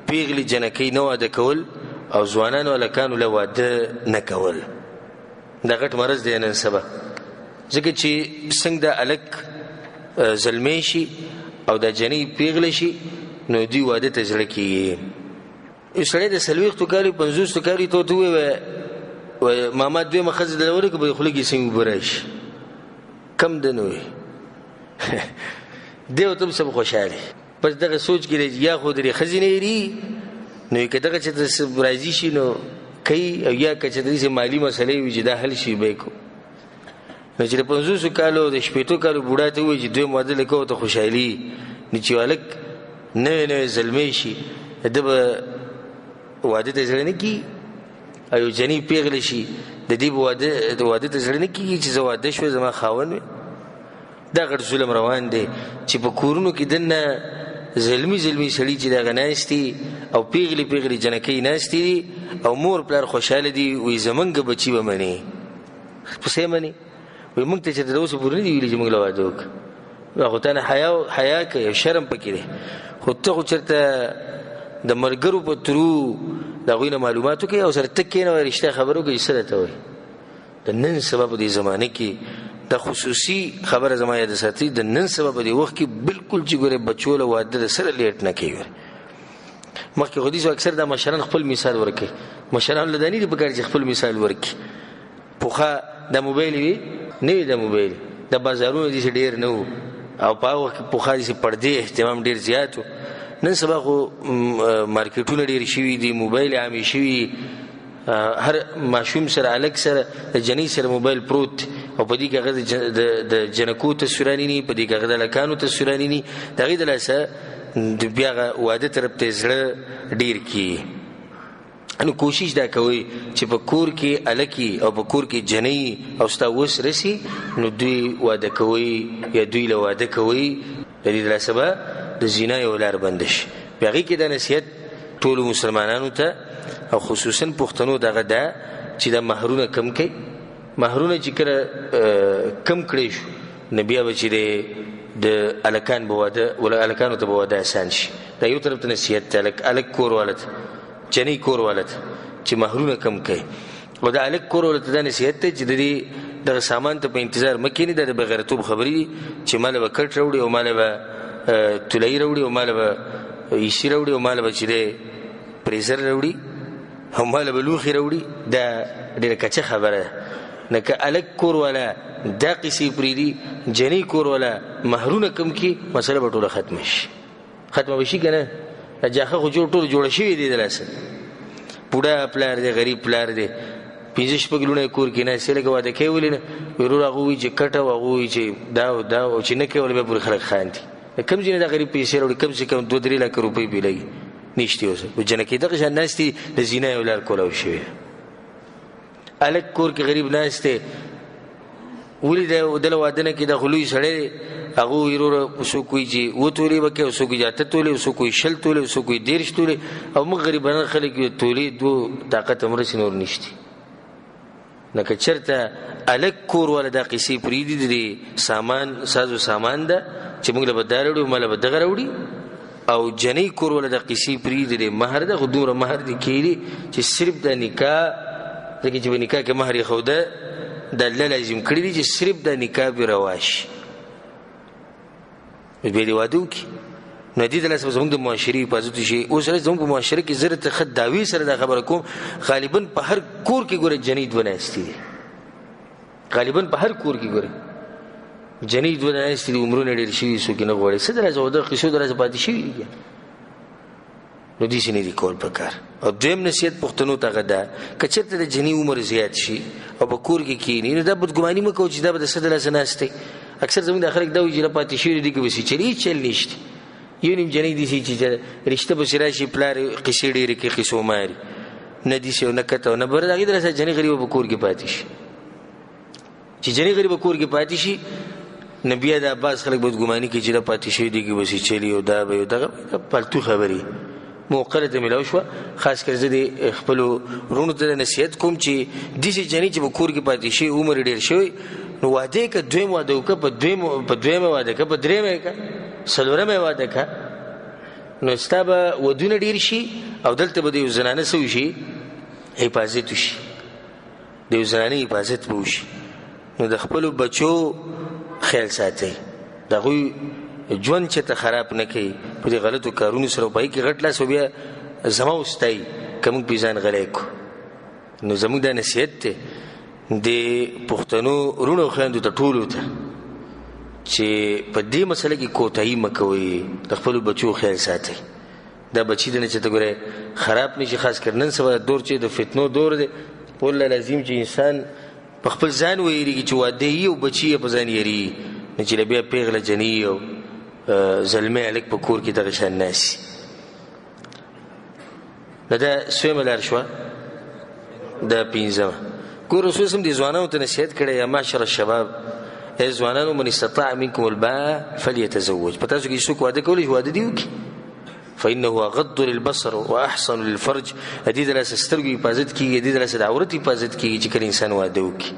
پیغلې جنکۍ نه واده کول او ځوانانو هلکانو له واده نه کول. دا غټ مرض دی نن سبا، ځکه چې څنګه د هلک زلمی شي او د جنۍ پیغله شي نو دوی واده ته زړه کېږي. یو سړی د 40 کالو 50 کالو ته ورته ووایي ماما دویمه ښځه دله ورکړه به یې خوله کې څنګه اوبه راشي، کم ده نه وایي دی ورته هم سم خوشحاله. پس دغه سوچ کې دی یا خو درې ښځې نه هېري نو که دغه چېرته راضي شي نو کوي، او یا که چېرته داسې مالي مسلې وي چې دا حل شي به یې کوو. نو چې د 50 کالو د 60 کالو بوډا ته ووایي چې دویم واده له کوه ته خوشحالي، نو چې هلک نوی نوی زلمی شي ده به واده ته زړه نه کېږي، او یو جنۍ پیغله شي د دې به واده ته زړه نه کېږي چې زه واده شوی زما خاوند وي. دا غټ ظلم روان دی چې په کورونو کې دننه زلمی سړي چې دغه ناستي او پیغلې جنکۍ ناستي دي او مور پلار خوشحاله دي، وایي زمونږ بچي به مني. پسې مني وایي موږ ته چېرته د اوسه پورې نه دي ویلي چې موږ له واده وکړو. خو تا نه حیا کوي او شرم پکې دی، خو ته خو چېرته د ملګرو په ترو د هغوی نه معلومات وکړي او سره ته کښېنه وایي رښتیا خبره وکړي څه راته وایي. د نن سبا په دې زمانه کې دا خصوصي خبره زما یاد ساتي، د نن سبا په دې وخت کې بالکل چې ګورې بچو له واده د سره لیټ نه کوي. مخکې خو دې اکثر دا مشران خپل مثال ورکوي، مشران له دا نه دي پکار چې خپل مثال ورکړي. پخوا دا موبایل وي نه وي، دا موبایل د بازارونو داسې ډېر نه وو او په هغه وخت کې پخوا داسې پردې اهتمام ډېر زیات و. نن سبا خو مارکیټونه ډېر شوي دي، موبایل عامې شوي، هر ماشوم سره هلک سره د جنۍ سره موبایل پروت او په دې کې هغه د جنکو تصویرانې ني، په دې کې هغه د هلکانو تصویرانې ني. د هغې د لاسه بیا هغه واده طرف ته زړه ډېر کېږي. نو کوشش دا کوئ چې په کور کې هلکي او په کور کې جنۍ او ستا وس رسي نو دوی واده کوئ یا دوی له واده کوئ، د دې د لاسه به د زنا یو لار بنده شي. په هغې کې دا نصیحت ټولو مسلمانانو ته او خصوصا پښتنو دغه ده چې دا مهرونه کم کوي. مهرونه چې کله کم کړی شو نو بیا به چې د هلکان به واده ولا هلکانو ته به واده اسان شي. دا یو طرف ته نصیحت دی هلک کور واله ته، جنۍ کور واله ته چې مهرونه کم کوي. او د هلک کور واله ته دا نصیحت دی چې د دې دغه سامان ته په انتظار مه کښېني. دا د بغیرتوب خبرې دي چې ماله به کټ راوړي او ماله به تولۍ راوړي او ماله به ایسي راوړي او ماله به چې دی پریزر راوړي او ماله به لوښي راوړي. دا ډېره کچه خبره ده. نه که هلک کور والا دا قصې پرېږدي، جنۍ کور والا مهرونه کم کړي، مسله به ټوله ختمه شي. ختمه به شي که نه؟ دا جاښه خو ټول جوړه شوې دی د لاسه. بوډا پلار دی، غریب پلار دی، 5-6 لوڼه کور کې ناستې لکه واده کوي ولې نه؟ ورور هغه وایي چې کټ او هغه وایي چې دا او چې نه کوي ولې بیا پورې خلک خاندي. کم ځینې دا غریب پیسې راوړي، کم سے کم 2-3 لک روپۍ بې لګي نشته. اوس جنکۍ دغه شان ناستې د زنا یو لار کولاو شوې. هلک کور کې غریب ناست دی، ولې دله واده نه کړي، دا خو لوی سړی دی. هغه وایي وروره څوک وایي چې 7 تولې به کوي، او څوک وایي 8 تولې، او څوک وایي 20 تولې، او څوک وایي 13 تولې. او موږ غریبانه خلک یو تولې 2 طاقت همرسې نور نشته. نه که چېرته هلک کور والا دا قصې پرېږدي د دې سامان سازو سامان ده چې موږ له به دا راوړي ما له به دغه راوړي، او جنۍ کور والا دا قصې پرېږدي د مهر ده. خو دومره مهر دې کېږي چې صرف د نکاح، ځکه چې په نکاح کې مهر یې دا الله لازم کړي دي چې صرف د نکاح پې روا شي، بیا دې واده وکړي. نو دې د لاسه به زموږ د معاشرې حفاظت وشي. اوس زموږ په معاشره کې زه درته ښه دعوې سره دا خبره کوم، غالبا په هر کور کې ګوره جنۍ 2 ناستې دي. غالبا په هر کور کې ګوره جنۍ 2 ناستې دي. عمرونه ډېر شوي، څوک یې نه غواړي. څه د لاسه د قصو د لاسه پاتې شوي دي، نو داسې نه دي کول پکار. او دویم نصیحت پښتنو ته هغه ده که چېرته د جنۍ عمر زیات شي او په کور کې کښېني نو دا بدګماني مه کوو چې دا به د څه د لاسه ناست دی. اکثر زموږ دا خلک دا وایي چې نه پاتې شوي دي، که بسې چل هېڅ چل نشته. یو نیم جنۍ داسې چې رشته پسې راشي، پلار قصې ډېرې کوي، قصو ماري، نه داسې او نه کته او نه بره. د هغې د لاسه جنۍ غریبه په کور کې پاتې شي. چې جنۍ غریبه کور کې پاتې شي نو بیا دا بعض خلک بدګماني کوي چې دا پاتې شوي دي، که بسې چلي او دا به یو دغه پالتو خبرې موقع ته ملاو شوه. خاص کر زه د خپلو وروڼو ته نصیحت کوم چې داسې جنۍ چې په کور کې پاتې شي، عمر ډېر شوی، نو واده یې که دویم واده وکړه، په دویمه واده که، په درېیمه یې که، څلورمه یې واده که. نو ستا به ودونه ډېر شي او دلته به د یو زنانه څه وشي حفاظت وشي د یو زنانې حفاظت به وشي نو د خپلو بچو خیال ساتئ د هغوی ژوند چې ته خراب نه کوي په دې غلطو کارونو سره په هغې کې غټ لاس و بیا زما وستایي که موږ پې ځان غلی کړو نو زموږ دا نصیحت دی د پښتنو وروڼو او خویندو ته ټولو ته چې په دې مسله کې کوتاهي مه کوئ د خپلو بچو خیال ساتئ دا بچي دی نه چې ته ګورې خراب نه شي خاص کر نن سبا دور چې د فتنو دور دی والله لازم چې انسان په خپل ځان ویریږي چې واده یي او بچي یې په ځان یېري نه چې بیا پیغله جنۍ او زلمی هلک په کور کې دغه شان ناسي نو دا سویمه لار شوه دا پنځمه ګور رسول صلی دې ځوانانو ته نصیحت کړی یا معشر الشباب ای ځوانانو من استطاع منکم الباء فلیتزوج په تاسو کې څوک واده کولی شي واده دې وکړي فإنه أغض للبصر وأحسن للفرج دې د لاسه سترګو حفاظت کېږي دې د لاسه د عورت حفاظت کېږي چې کله انسان واده وکړي